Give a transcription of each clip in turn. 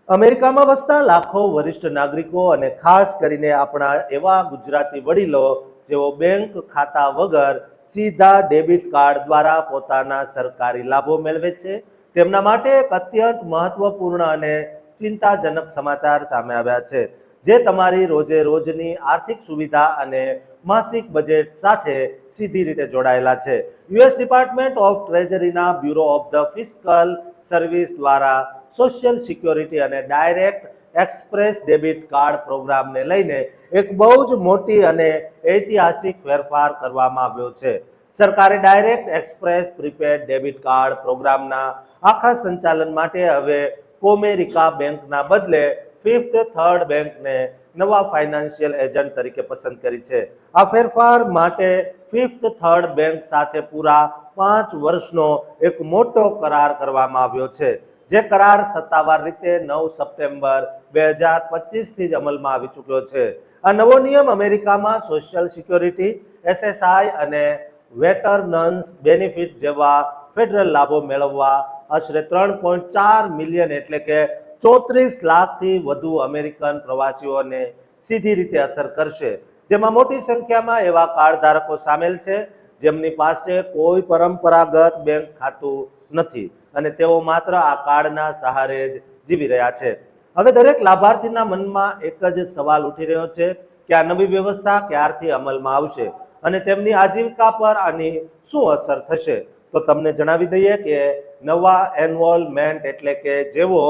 અમેરિકામાં વસતા લાખો વરિષ્ઠ નાગરિકો અને ખાસ કરીને આપણા એવા ગુજરાતી વડીલો જેઓ બેંક ખાતા વગર સીધા ડેબિટ કાર્ડ દ્વારા પોતાના સરકારી લાભો મેળવે છે, તેમના માટે એક અત્યંત મહત્વપૂર્ણ અને ચિંતાજનક સમાચાર સામે આવ્યા છે, જે તમારી રોજે રોજની આર્થિક સુવિધા અને માસિક બજેટ સાથે સીધી રીતે જોડાયેલા છે. યુએસ ડિપાર્ટમેન્ટ ઓફ ટ્રેઝરીના bureau of the fiscal service દ્વારા સોશિયલ સિક્યોરિટી અને ડાયરેક્ટ એક્સપ્રેસ ડેબિટ કાર્ડ પ્રોગ્રામને લઈને એક બહુ જ મોટી અને ઐતિહાસિક ફેરફાર કરવામાં આવ્યો છે. સરકારે direct express prepaid debit card પ્રોગ્રામના આખા સંચાલન માટે હવે કોમેરિકા બેંકના બદલે ફિફ્થ થર્ડ બેંકને નવા ફાઇનાન્શિયલ એજન્ટ તરીકે પસંદ કરી છે. આ ફેરફાર માટે ફિફ્થ થર્ડ બેંક સાથે પૂરા 5 વર્ષનો એક મોટો કરાર કરવામાં આવ્યો છે, જે કરાર સત્તાવાર રીતે 9 સપ્ટેમ્બર 2025 જ અમલમાં આવી ચૂક્યો છે. આ નવો નિયમ અમેરિકામાં સોશિયલ સિક્યોરિટી, એસએસઆઈ અને વેટરનન્સ બેનિફિટ જેવા ફેડરલ લાભો મેળવવા આશરે 3.4 મિલિયન એટલે કે 34 લાખથી વધુ અમેરિકન પ્રવાસીઓને સીધી રીતે અસર કરશે, જેમાં મોટી સંખ્યામાં એવા કાર્ડ ધારકો સામેલ છે જેમની પાસે કોઈ પરંપરાગત બેંક ખાતું નથી અને તેઓ માત્ર આ કાર્ડના સહારે જ જીવી રહ્યા છે. હવે દરેક લાભાર્થીના મનમાં એક જ સવાલ ઉઠી રહ્યો છે કે આ નવી વ્યવસ્થા ક્યારથી અમલમાં આવશે અને તેમની આજીવિકા પર આની શું અસર થશે. તો તમને જણાવી દઈએ કે નવા એનરોલમેન્ટ એટલે કે જેઓ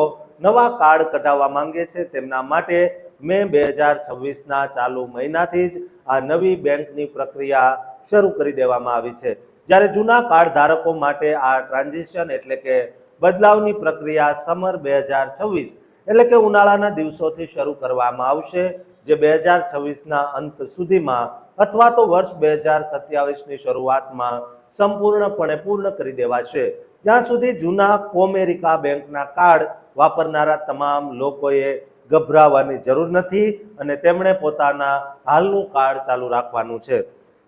નવા કાર્ડ કઢાવવા માંગે છે તેમના માટે મે 2026ના ચાલુ મહિનાથી જ આ નવી બેંકની પ્રક્રિયા શરૂ કરી દેવામાં આવી છે, જ્યારે જૂના કાર્ડ ધારકો માટે આ ટ્રાન્ઝિશન એટલે કે બદલાવની પ્રક્રિયા સમર 2026 એટલે કે ઉનાળાના દિવસોથી શરૂ કરવામાં આવશે, જે 2026ના અંત સુધીમાં અથવા તો વર્ષ 2027ની શરૂઆતમાં સંપૂર્ણપણે પૂર્ણ કરી દેવાશે. ત્યાં સુધી જૂના કોમેરિકા બેંકના કાર્ડ વાપરનારા તમામ લોકોએ ગભરાવાની જરૂર નથી અને તેમણે પોતાના હાલનું કાર્ડ ચાલુ રાખવાનું છે.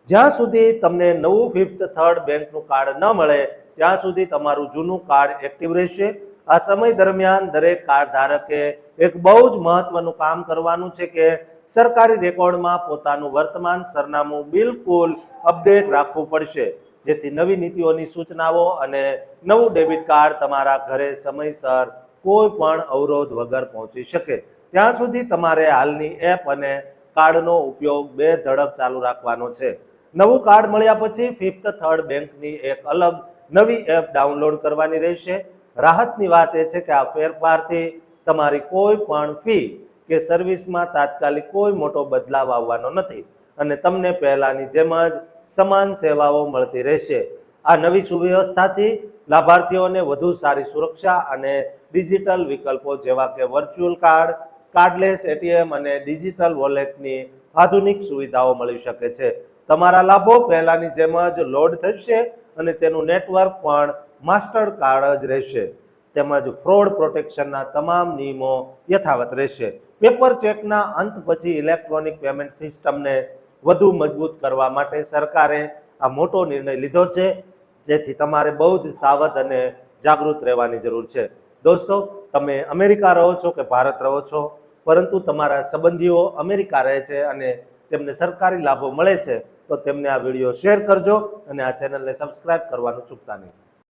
જ્યાં સુધી તમને નવું ફિફ્થ થર્ડ બેંકનું કાર્ડ ન મળે ત્યાં સુધી તમારું જૂનું કાર્ડ એક્ટિવ રહેશે. આ સમય દરમિયાન દરેક કાર્ડ ધારકે એક બહુ જ મહત્વનું કામ કરવાનું છે કે સરકારી રેકોર્ડમાં પોતાનું વર્તમાન સરનામું બિલકુલ અપડેટ રાખવું પડશે, જેથી નવી નીતિઓની સૂચનાઓ અને નવું ડેબિટ કાર્ડ તમારા ઘરે સમયસર કોઈ પણ અવરોધ વગર પહોંચી શકે. ત્યાં સુધી તમારે હાલની એપ અને કાર્ડનો ઉપયોગ બેધડક ચાલુ રાખવાનો છે. નવું કાર્ડ મળ્યા પછી ફિફ્થ થર્ડ બેંકની એક અલગ નવી એપ ડાઉનલોડ કરવાની રહેશે. રાહતની વાત એ છે કે આ ફેરફારથી તમારી કોઈ પણ ફી કે સર્વિસમાં તાત્કાલિક કોઈ મોટો બદલાવ આવવાનો નથી અને તમને પહેલાની જેમ જ સમાન સેવાઓ મળતી રહેશે. આ નવી સુવ્યવસ્થાથી લાભાર્થીઓને વધુ સારી સુરક્ષા અને ડિજિટલ વિકલ્પો જેવા કે વર્ચ્યુઅલ કાર્ડ, કાર્ડલેસ એટીએમ અને ડિજિટલ વોલેટની આધુનિક સુવિધાઓ મળી શકે છે. તમારા લાભો પહેલાની જેમ જ લોડ થશે અને તેનું નેટવર્ક પણ માસ્ટર કાર્ડ જ રહેશે, તેમજ ફ્રોડ પ્રોટેક્શનના તમામ નિયમો યથાવત રહેશે. પેપર ચેકના અંત પછી ઇલેક્ટ્રોનિક પેમેન્ટ સિસ્ટમને વધુ મજબૂત કરવા માટે સરકારે આ મોટો નિર્ણય લીધો છે, જેથી તમારે બહુ જ સાવધ અને જાગૃત રહેવાની જરૂર છે. દોસ્તો, તમે અમેરિકા રહો છો કે ભારત રહો છો, પરંતુ તમારા સંબંધીઓ અમેરિકા રહે છે અને તેમને સરકારી લાભો મળે છે, તો તેમને આ વિડીયો શેર કરજો અને આ ચેનલને સબસ્ક્રાઇબ કરવાનું ચૂકતા નહીં.